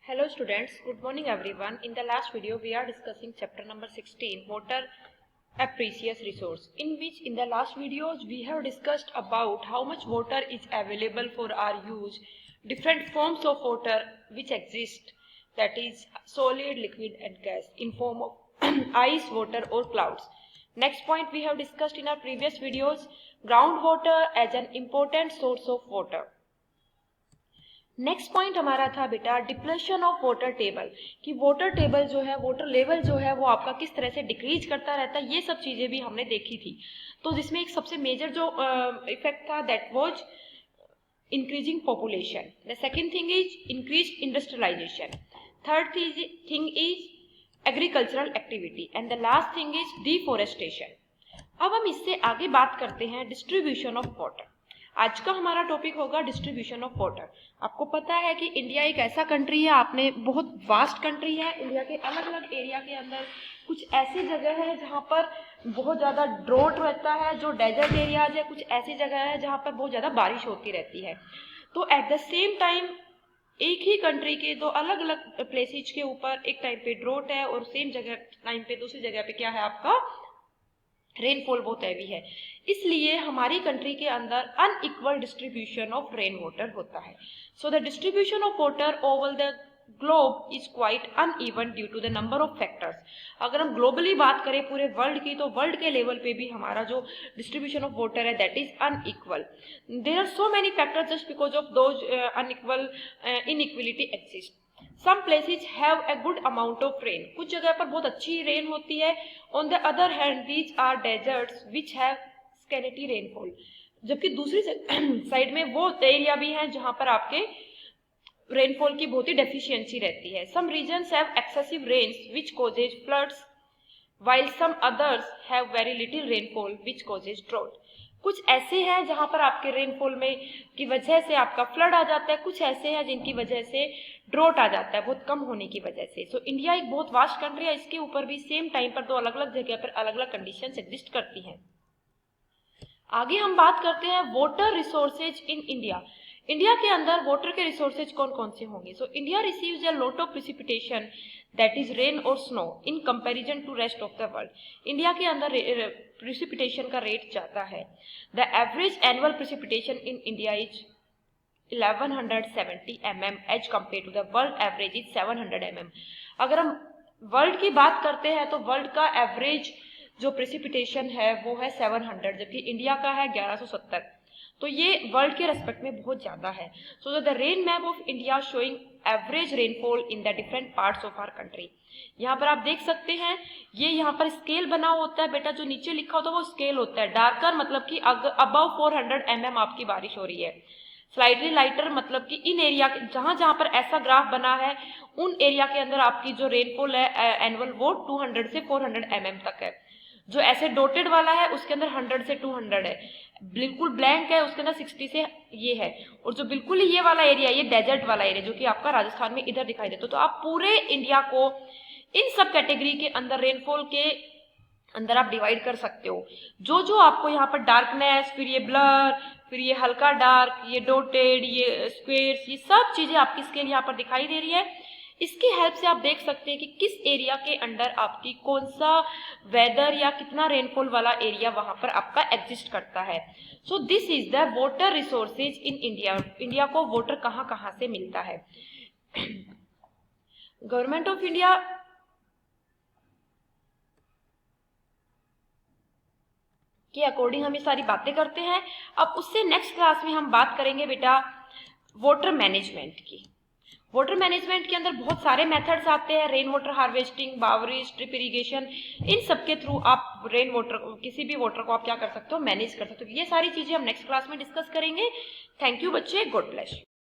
Hello students, good morning everyone. In the last video we are discussing chapter number 16, water, a precious resource, in which in the last videos we have discussed about how much water is available for our use, different forms of water which exist, that is solid, liquid and gas in form of ice, water or clouds. Next point we have discussed in our previous videos, groundwater as an important source of water. Next point हमारा था बेटा depression of water table, कि water table जो है, water level जो है वो आपका किस तरह से डिक्रीज करता रहता है, ये सब चीजें भी हमने देखी थी। तो जिसमें एक सबसे मेजर जो इफेक्ट था that was increasing population, the second thing is increase industrialisation, third thing is agricultural activity and the last thing is deforestation. अब हम इससे आगे बात करते हैं डिस्ट्रीब्यूशन ऑफ वाटर। आज का हमारा टॉपिक होगा डिस्ट्रीब्यूशन ऑफ वाटर। आपको पता है कि इंडिया एक ऐसा कंट्री है, आपने बहुत वास्ट कंट्री है। इंडिया के अलग अलग एरिया के अंदर कुछ ऐसी जगह है जहाँ पर बहुत ज़्यादा ड्रॉट रहता है, जो डेजर्ट एरियाज है, कुछ ऐसी जगह है जहाँ पर बहुत ज़्यादा बारिश होती रहती है। तो एट द सेम टाइम एक ही कंट्री के दो अलग अलग प्लेसेज के ऊपर एक टाइम पे ड्रॉट है और सेम जगह टाइम पे दूसरी जगह पे क्या है, आपका रेनफॉल बहुत हैवी है। इसलिए हमारी कंट्री के अंदर unequal distribution of rain water होता है। So the distribution of water over the globe is quite uneven due to the number of factors. अगर हम ग्लोबली बात करें पूरे वर्ल्ड की, तो वर्ल्ड के लेवल पे भी हमारा जो डिस्ट्रीब्यूशन ऑफ वाटर है that is unequal. There are so many factors just because of those unequal inequality exist. Some places have a good amount of rain. कुछ जगह पर बहुत अच्छी रेन होती है. On the other hand, these are deserts which have scanty rainfall. जबकि दूसरी side में वो एरिया भी हैं जहां पर आपके रेनफॉल की बहुत ही डेफिशिएंसी रहती है. Some regions have excessive rains which causes floods, while some others have very little rainfall which causes drought. कुछ ऐसे हैं जहां पर आपके रेनफॉल में की वजह से आपका फ्लड आ जाता है, कुछ ऐसे हैं जिनकी वजह से ड्रॉट आ जाता है बहुत कम होने की वजह से। सो इंडिया एक बहुत वास्ट कंट्री है, इसके ऊपर भी सेम टाइम पर दो अलग अलग जगह पर अलग अलग कंडीशंस एग्जिस्ट करती हैं। आगे हम बात करते हैं water resources in India. India के अंदर वाटर के रिसोर्सेज कौन कौन से होंगे? So India receives a lot of precipitation that is rain और snow in comparison to rest of the world. India के अंदर प्रिसिपिटेशन का रेट ज्यादा है। The average annual precipitation in India is 1170 mm as compare to the world average is 700 mm। अगर हम world की बात करते हैं तो वर्ल्ड का एवरेज जो प्रेसिपिटेशन है वो है 700, जबकि इंडिया का है 1170। तो ये वर्ल्ड के रेस्पेक्ट में बहुत ज्यादा है। So the rain map of India showing average rainfall in the different parts of our country. यहाँ पर आप देख सकते हैं, ये यहाँ पर स्केल बना होता है बेटा, जो नीचे लिखा होता है वो स्केल होता है। डार्कर मतलब कि अबव 400 mm आपकी बारिश हो रही है। स्लाइटली लाइटर मतलब कि इन एरिया जहां जहां पर ऐसा ग्राफ बना है उन एरिया के अंदर आपकी जो रेनफॉल है एनुअल वो 200 से 400 mm तक है। जो ऐसे डॉटेड वाला है उसके अंदर 100 से 200 है। बिल्कुल ब्लैंक है उसके अंदर 60 से ये है। और जो बिल्कुल ही ये वाला एरिया, ये डेजर्ट वाला एरिया जो कि आपका राजस्थान में इधर दिखाई देता है। तो आप पूरे इंडिया को इन सब कैटेगरी के अंदर रेनफॉल के अंदर आप डिवाइड कर सकते हो। जो जो आपको यहाँ पर डार्कनेस, फिर ये ब्लर, फिर ये हल्का डार्क, ये डॉटेड, ये स्क्वेयर्स, ये सब चीजें आपकी स्केल यहाँ पर दिखाई दे रही है। इसकी हेल्प से आप देख सकते हैं कि किस एरिया के अंडर आपकी कौन सा वेदर या कितना रेनफॉल वाला एरिया वहां पर आपका एग्जिस्ट करता है। So this is the water resources in India. India को वाटर कहाँ कहाँ से मिलता है। गवर्नमेंट ऑफ इंडिया के अकॉर्डिंग हम ये सारी बातें करते हैं। अब उससे नेक्स्ट क्लास में हम बात करेंगे बेटा वाटर मैनेजमेंट की। वाटर मैनेजमेंट के अंदर बहुत सारे मेथड्स आते हैं, रेन वाटर हार्वेस्टिंग, बावरेज, ड्रिप इरिगेशन, इन सब के थ्रू आप रेन वाटर, किसी भी वाटर को आप क्या कर सकते हो, मैनेज कर सकते हो। ये सारी चीजें हम नेक्स्ट क्लास में डिस्कस करेंगे। थैंक यू बच्चे, गॉड ब्लेस।